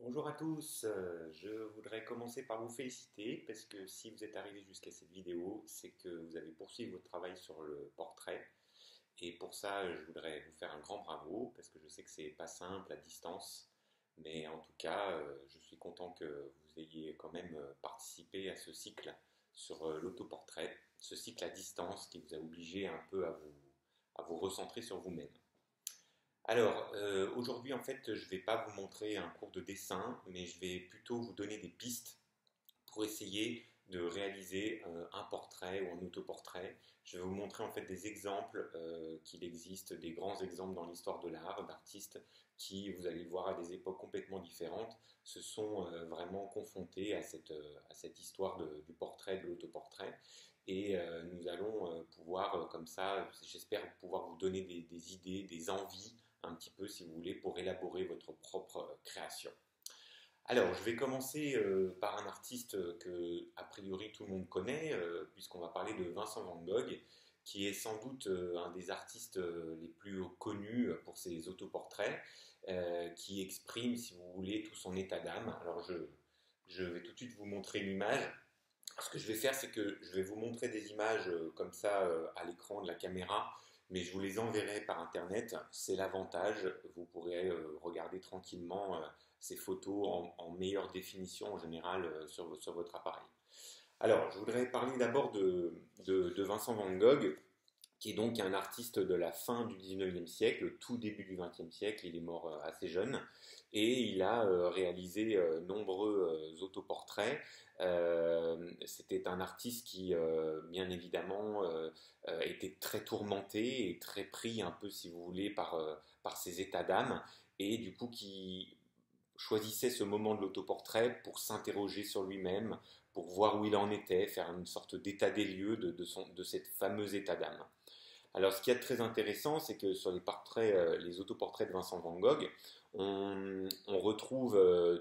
Bonjour à tous, je voudrais commencer par vous féliciter parce que si vous êtes arrivé jusqu'à cette vidéo, c'est que vous avez poursuivi votre travail sur le portrait et pour ça je voudrais vous faire un grand bravo parce que je sais que c'est pas simple à distance, mais en tout cas je suis content que vous ayez quand même participé à ce cycle sur l'autoportrait, ce cycle à distance qui vous a obligé un peu à vous recentrer sur vous-même. Alors, aujourd'hui, en fait, je ne vais pas vous montrer un cours de dessin, mais je vais plutôt vous donner des pistes pour essayer de réaliser un portrait ou un autoportrait. Je vais vous montrer en fait des exemples qu'il existe, des grands exemples dans l'histoire de l'art, d'artistes qui, vous allez le voir, à des époques complètement différentes, se sont vraiment confrontés à cette histoire du portrait, de l'autoportrait. Et nous allons pouvoir, comme ça, j'espère pouvoir vous donner des idées, des envies, un petit peu, si vous voulez, pour élaborer votre propre création. Alors, je vais commencer par un artiste que, a priori, tout le monde connaît, puisqu'on va parler de Vincent Van Gogh, qui est sans doute un des artistes les plus connus pour ses autoportraits, qui exprime, si vous voulez, tout son état d'âme. Alors, je vais tout de suite vous montrer une image. Ce que je vais faire, c'est que je vais vous montrer des images comme ça à l'écran de la caméra, mais je vous les enverrai par Internet. C'est l'avantage. Vous pourrez regarder tranquillement ces photos en meilleure définition en général sur votre appareil. Alors, je voudrais parler d'abord de Vincent Van Gogh, qui est donc un artiste de la fin du 19e siècle, tout début du 20e siècle. Il est mort assez jeune et il a réalisé nombreux autoportraits. C'était un artiste qui, bien évidemment, était très tourmenté et très pris un peu, si vous voulez, par ses états d'âme et du coup qui choisissait ce moment de l'autoportrait pour s'interroger sur lui-même, pour voir où il en était, faire une sorte d'état des lieux de cet fameux état d'âme. Alors, ce qui est très intéressant, c'est que sur les portraits, les autoportraits de Vincent Van Gogh, on retrouve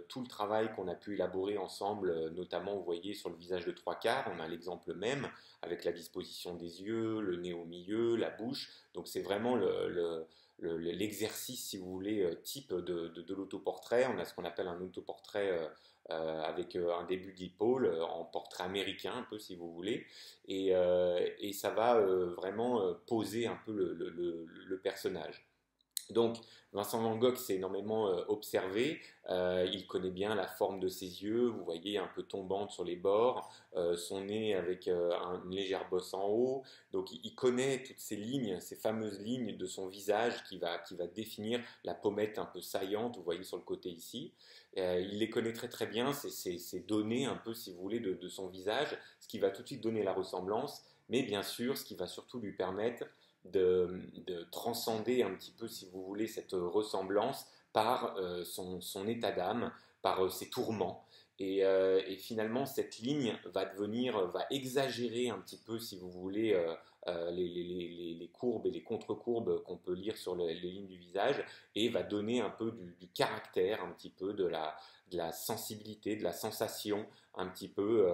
tout le travail qu'on a pu élaborer ensemble, notamment, vous voyez, sur le visage de trois quarts, on a l'exemple même, avec la disposition des yeux, le nez au milieu, la bouche. Donc, c'est vraiment l'exercice, si vous voulez, type de l'autoportrait. On a ce qu'on appelle un autoportrait avec un début d'épaule, en portrait américain, un peu, si vous voulez et ça va vraiment poser un peu le personnage. Donc, Vincent Van Gogh s'est énormément observé. Il connaît bien la forme de ses yeux, vous voyez, un peu tombante sur les bords, son nez avec une légère bosse en haut. Donc, il connaît toutes ces lignes, ces fameuses lignes de son visage qui va définir la pommette un peu saillante, vous voyez sur le côté ici. Il les connaît très très bien, ces données un peu, si vous voulez, de son visage, ce qui va tout de suite donner la ressemblance, mais bien sûr, ce qui va surtout lui permettre de transcender un petit peu, si vous voulez, cette ressemblance par son état d'âme, par ses tourments. Et finalement, cette ligne va exagérer un petit peu, si vous voulez, les courbes et les contre-courbes qu'on peut lire sur les lignes du visage, et va donner un peu du caractère, un petit peu de la sensibilité, de la sensation, un petit peu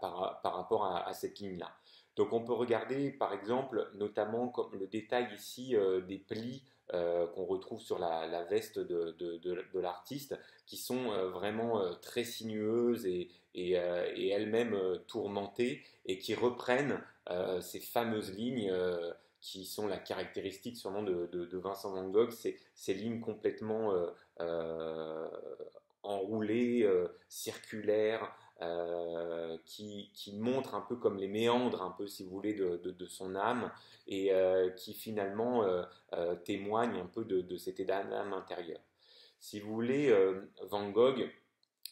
par rapport à cette ligne-là. Donc on peut regarder par exemple notamment comme le détail ici des plis qu'on retrouve sur la veste de l'artiste qui sont vraiment très sinueuses et elles-mêmes tourmentées et qui reprennent ces fameuses lignes qui sont la caractéristique sûrement de Vincent Van Gogh, ces lignes complètement enroulées, circulaires, qui montre un peu comme les méandres, un peu si vous voulez, de son âme et qui finalement témoigne un peu de cet état d'âme intérieur. Si vous voulez, Van Gogh,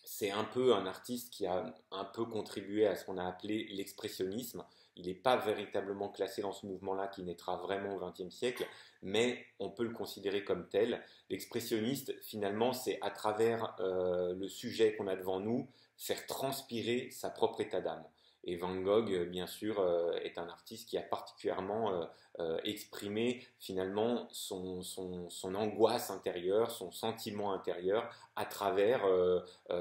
c'est un peu un artiste qui a un peu contribué à ce qu'on a appelé l'expressionnisme. Il n'est pas véritablement classé dans ce mouvement-là qui naîtra vraiment au XXe siècle, mais on peut le considérer comme tel. L'expressionniste, finalement, c'est à travers le sujet qu'on a devant nous, faire transpirer sa propre état d'âme. Et Van Gogh, bien sûr, est un artiste qui a particulièrement exprimé finalement son angoisse intérieure, son sentiment intérieur à travers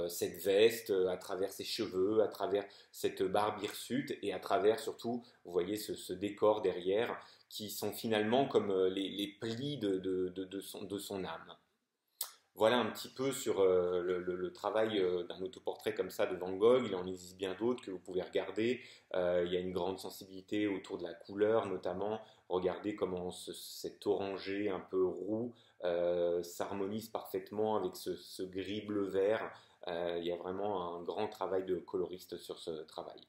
cette veste, à travers ses cheveux, à travers cette barbe hirsute et à travers surtout, vous voyez ce décor derrière qui sont finalement comme les plis de son âme. Voilà un petit peu sur le travail d'un autoportrait comme ça de Van Gogh. Il en existe bien d'autres que vous pouvez regarder. Il y a une grande sensibilité autour de la couleur, notamment. Regardez comment cet orangé un peu roux s'harmonise parfaitement avec ce gris bleu-vert. Il y a vraiment un grand travail de coloriste sur ce travail.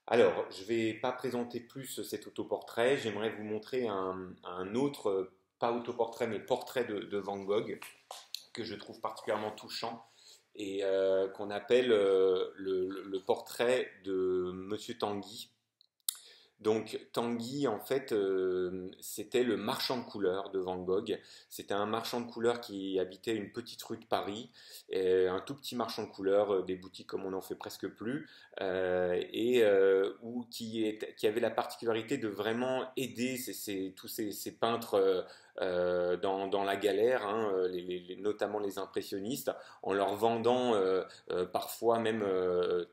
Alors, je ne vais pas présenter plus cet autoportrait. J'aimerais vous montrer un autre, pas autoportrait, mais portrait de Van Gogh que je trouve particulièrement touchant et qu'on appelle le portrait de Monsieur Tanguy. Donc Tanguy, en fait, c'était le marchand de couleurs de Van Gogh. C'était un marchand de couleurs qui habitait une petite rue de Paris, un tout petit marchand de couleurs, des boutiques comme on n'en fait presque plus, qui avait la particularité de vraiment aider tous ces peintres dans la galère, hein, notamment les impressionnistes, en leur vendant parfois même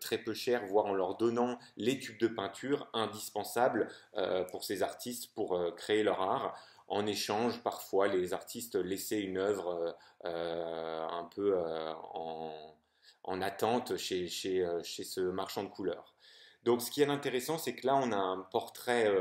très peu cher, voire en leur donnant les tubes de peinture indispensables pour ces artistes pour créer leur art. En échange, parfois, les artistes laissaient une œuvre un peu en attente chez ce marchand de couleurs. Donc, ce qui est intéressant, c'est que là, on a un portrait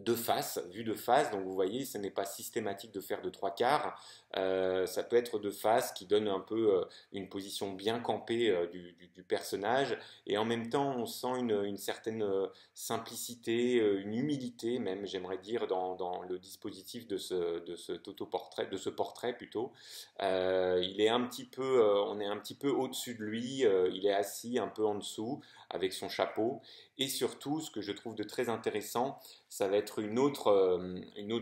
de face, vu de face, donc vous voyez, ce n'est pas systématique de faire de trois quarts, ça peut être de face qui donne un peu une position bien campée du personnage, et en même temps on sent une certaine simplicité, une humilité même, j'aimerais dire, dans le dispositif de cet autoportrait, de ce portrait plutôt. Il est un petit peu, on est un petit peu au-dessus de lui, il est assis un peu en dessous avec son chapeau, et surtout, ce que je trouve de très intéressant, ça va être une autre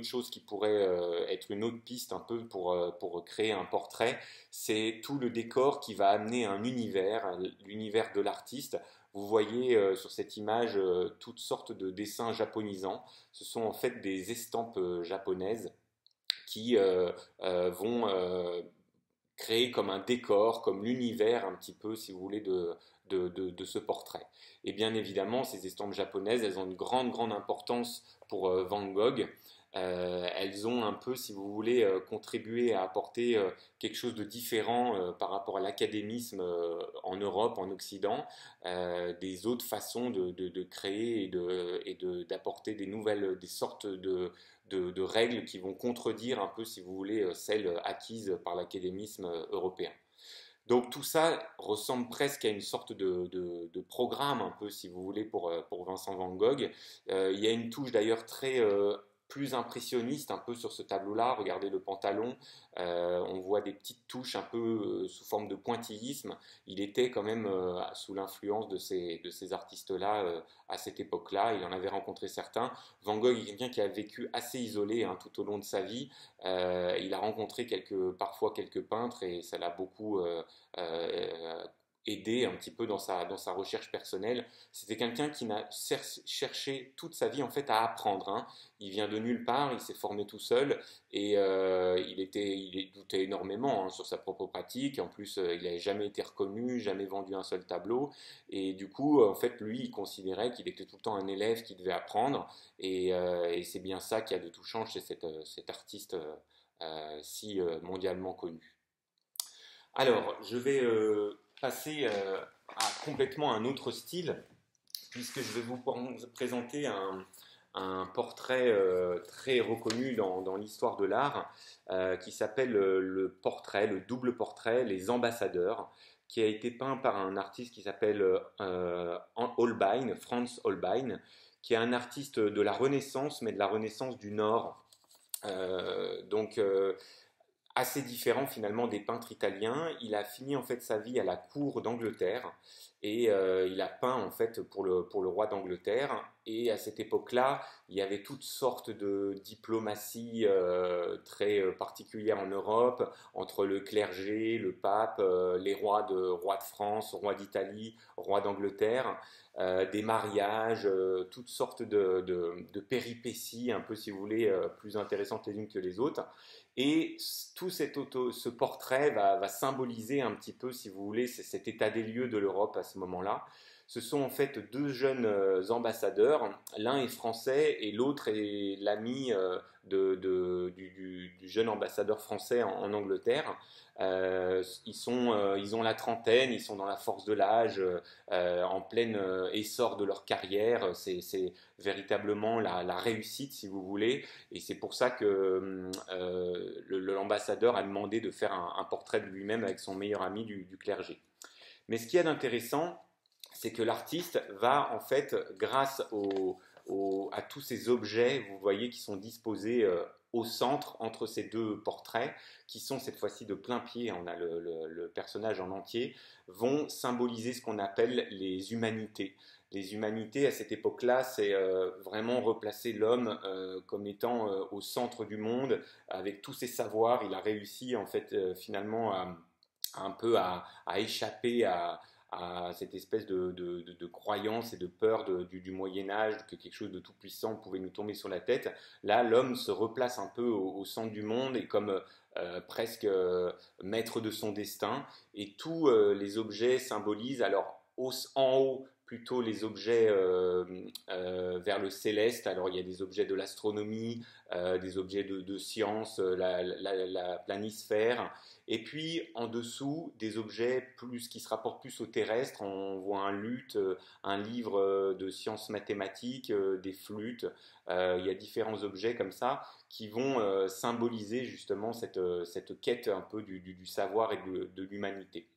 chose qui pourrait être une autre piste un peu pour créer un portrait, c'est tout le décor qui va amener un univers, l'univers de l'artiste. Vous voyez sur cette image toutes sortes de dessins japonisants. Ce sont en fait des estampes japonaises qui vont créer comme un décor, comme l'univers un petit peu, si vous voulez, de ce portrait. Et bien évidemment, ces estampes japonaises, elles ont une grande importance pour Van Gogh. Elles ont un peu, si vous voulez, contribué à apporter quelque chose de différent par rapport à l'académisme en Europe, en Occident, des autres façons de créer et d'apporter des nouvelles, des sortes de règles qui vont contredire un peu, si vous voulez, celles acquises par l'académisme européen. Donc tout ça ressemble presque à une sorte de programme, un peu, si vous voulez, pour Vincent Van Gogh. Il y a une touche d'ailleurs très plus impressionniste, un peu sur ce tableau-là. Regardez le pantalon, on voit des petites touches un peu sous forme de pointillisme. Il était quand même sous l'influence de ces artistes-là à cette époque-là. Il en avait rencontré certains. Van Gogh est quelqu'un qui a vécu assez isolé hein, tout au long de sa vie. Il a rencontré parfois quelques peintres et ça l'a beaucoup aidé un petit peu dans sa recherche personnelle. C'était quelqu'un qui n'a cherché toute sa vie en fait à apprendre. Hein. Il vient de nulle part, il s'est formé tout seul et il doutait énormément hein, sur sa propre pratique. En plus, il n'avait jamais été reconnu, jamais vendu un seul tableau. Et du coup, en fait, lui, il considérait qu'il était tout le temps un élève qui devait apprendre. Et c'est bien ça qui a de touchant chez cet artiste si mondialement connu. Alors, je vais passer à complètement un autre style, puisque je vais vous présenter un portrait très reconnu dans l'histoire de l'art, qui s'appelle le double portrait, Les Ambassadeurs, qui a été peint par un artiste qui s'appelle Holbein, Franz Holbein, qui est un artiste de la Renaissance, mais de la Renaissance du Nord. Donc assez différent finalement des peintres italiens. Il a fini en fait sa vie à la cour d'Angleterre et il a peint en fait pour le roi d'Angleterre. Et à cette époque-là, il y avait toutes sortes de diplomaties très particulières en Europe, entre le clergé, le pape, les rois de France, rois d'Italie, rois d'Angleterre, des mariages, toutes sortes de péripéties, un peu si vous voulez, plus intéressantes les unes que les autres. Et tout ce portrait va symboliser un petit peu, si vous voulez, cet état des lieux de l'Europe à ce moment-là. Ce sont en fait deux jeunes ambassadeurs. L'un est français et l'autre est l'ami du jeune ambassadeur français en Angleterre. Ils ont la trentaine, ils sont dans la force de l'âge, en plein essor de leur carrière. C'est véritablement la réussite, si vous voulez. Et c'est pour ça que l'ambassadeur a demandé de faire un portrait de lui-même avec son meilleur ami du clergé. Mais ce qu'il y a d'intéressant, c'est que l'artiste va en fait, grâce à tous ces objets, vous voyez, qui sont disposés au centre entre ces deux portraits, qui sont cette fois-ci de plein pied, on a le personnage en entier, vont symboliser ce qu'on appelle les humanités. Les humanités, à cette époque-là, c'est vraiment replacer l'homme comme étant au centre du monde, avec tous ses savoirs. Il a réussi, en fait, finalement, un peu à échapper à cette espèce de croyance et de peur du Moyen Âge, que quelque chose de tout puissant pouvait nous tomber sur la tête. Là, l'homme se replace un peu au centre du monde et comme presque maître de son destin. Et tous les objets symbolisent, alors en haut, plutôt les objets vers le céleste. Alors il y a des objets de l'astronomie, des objets de science, la planisphère. Et puis en dessous, des objets qui se rapportent plus au terrestre. On voit un luth, un livre de sciences mathématiques, des flûtes. Il y a différents objets comme ça qui vont symboliser justement cette quête un peu du savoir et de l'humanité.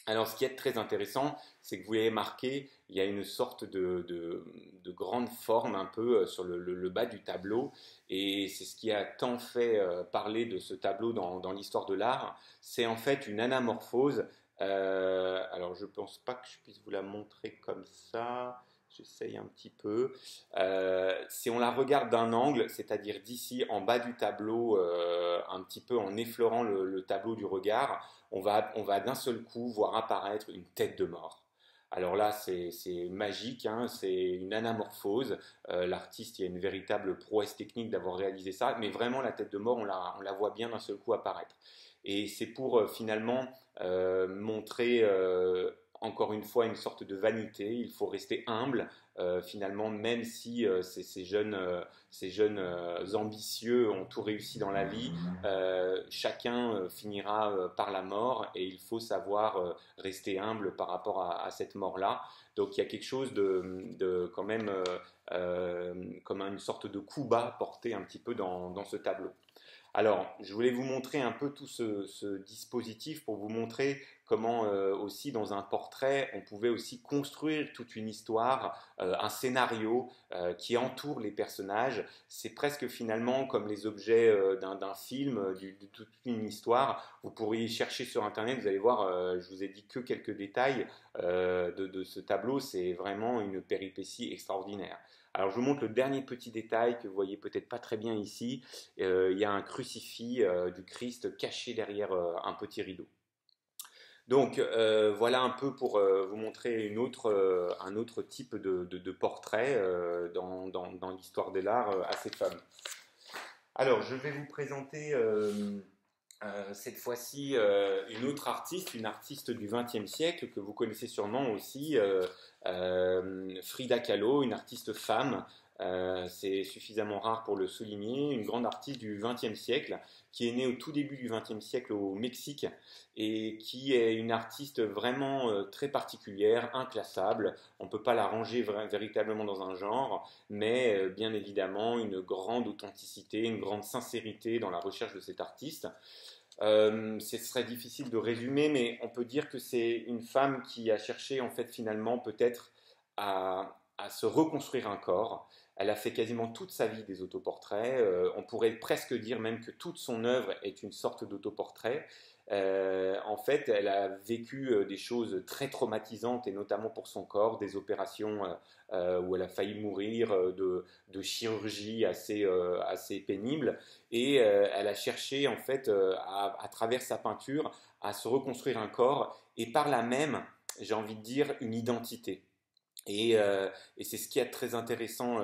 Alors, ce qui est très intéressant, c'est que vous l'avez marqué, il y a une sorte de grande forme un peu sur le bas du tableau, et c'est ce qui a tant fait parler de ce tableau dans l'histoire de l'art. C'est en fait une anamorphose. Alors, je ne pense pas que je puisse vous la montrer comme ça. J'essaye un petit peu. Si on la regarde d'un angle, c'est-à-dire d'ici en bas du tableau, un petit peu en effleurant le tableau du regard, on va d'un seul coup voir apparaître une tête de mort. Alors là, c'est magique, hein, c'est une anamorphose. L'artiste, il y a une véritable prouesse technique d'avoir réalisé ça, mais vraiment la tête de mort, on la voit bien d'un seul coup apparaître. Et c'est pour finalement montrer encore une fois une sorte de vanité. Il faut rester humble, finalement, même si ces jeunes ambitieux ont tout réussi dans la vie, chacun finira par la mort et il faut savoir rester humble par rapport à cette mort-là. Donc il y a quelque chose quand même comme une sorte de coup bas porté un petit peu dans ce tableau. Alors, je voulais vous montrer un peu tout ce dispositif pour vous montrer comment aussi dans un portrait, on pouvait aussi construire toute une histoire, un scénario qui entoure les personnages. C'est presque finalement comme les objets d'un film, de toute une histoire. Vous pourriez chercher sur Internet, vous allez voir, je vous ai dit que quelques détails de ce tableau. C'est vraiment une péripétie extraordinaire. Alors je vous montre le dernier petit détail que vous voyez peut-être pas très bien ici. Il y a un crucifix du Christ caché derrière un petit rideau. Donc voilà un peu pour vous montrer un autre type de portrait dans l'histoire de l'art assez fameux. Alors je vais vous présenter cette fois-ci une autre artiste, une artiste du XXe siècle que vous connaissez sûrement aussi, Frida Kahlo, une artiste femme. C'est suffisamment rare pour le souligner, une grande artiste du XXe siècle qui est née au tout début du XXe siècle au Mexique et qui est une artiste vraiment très particulière, inclassable. On ne peut pas la ranger véritablement dans un genre, mais bien évidemment une grande authenticité, une grande sincérité dans la recherche de cet artiste. Ce serait difficile de résumer, mais on peut dire que c'est une femme qui a cherché en fait finalement peut-être à se reconstruire un corps. Elle a fait quasiment toute sa vie des autoportraits. On pourrait presque dire même que toute son œuvre est une sorte d'autoportrait. En fait, elle a vécu des choses très traumatisantes et notamment pour son corps, des opérations où elle a failli mourir, de chirurgie assez pénibles. Et elle a cherché en fait à travers sa peinture à se reconstruire un corps et par là même, j'ai envie de dire, une identité. Et c'est ce qui est très intéressant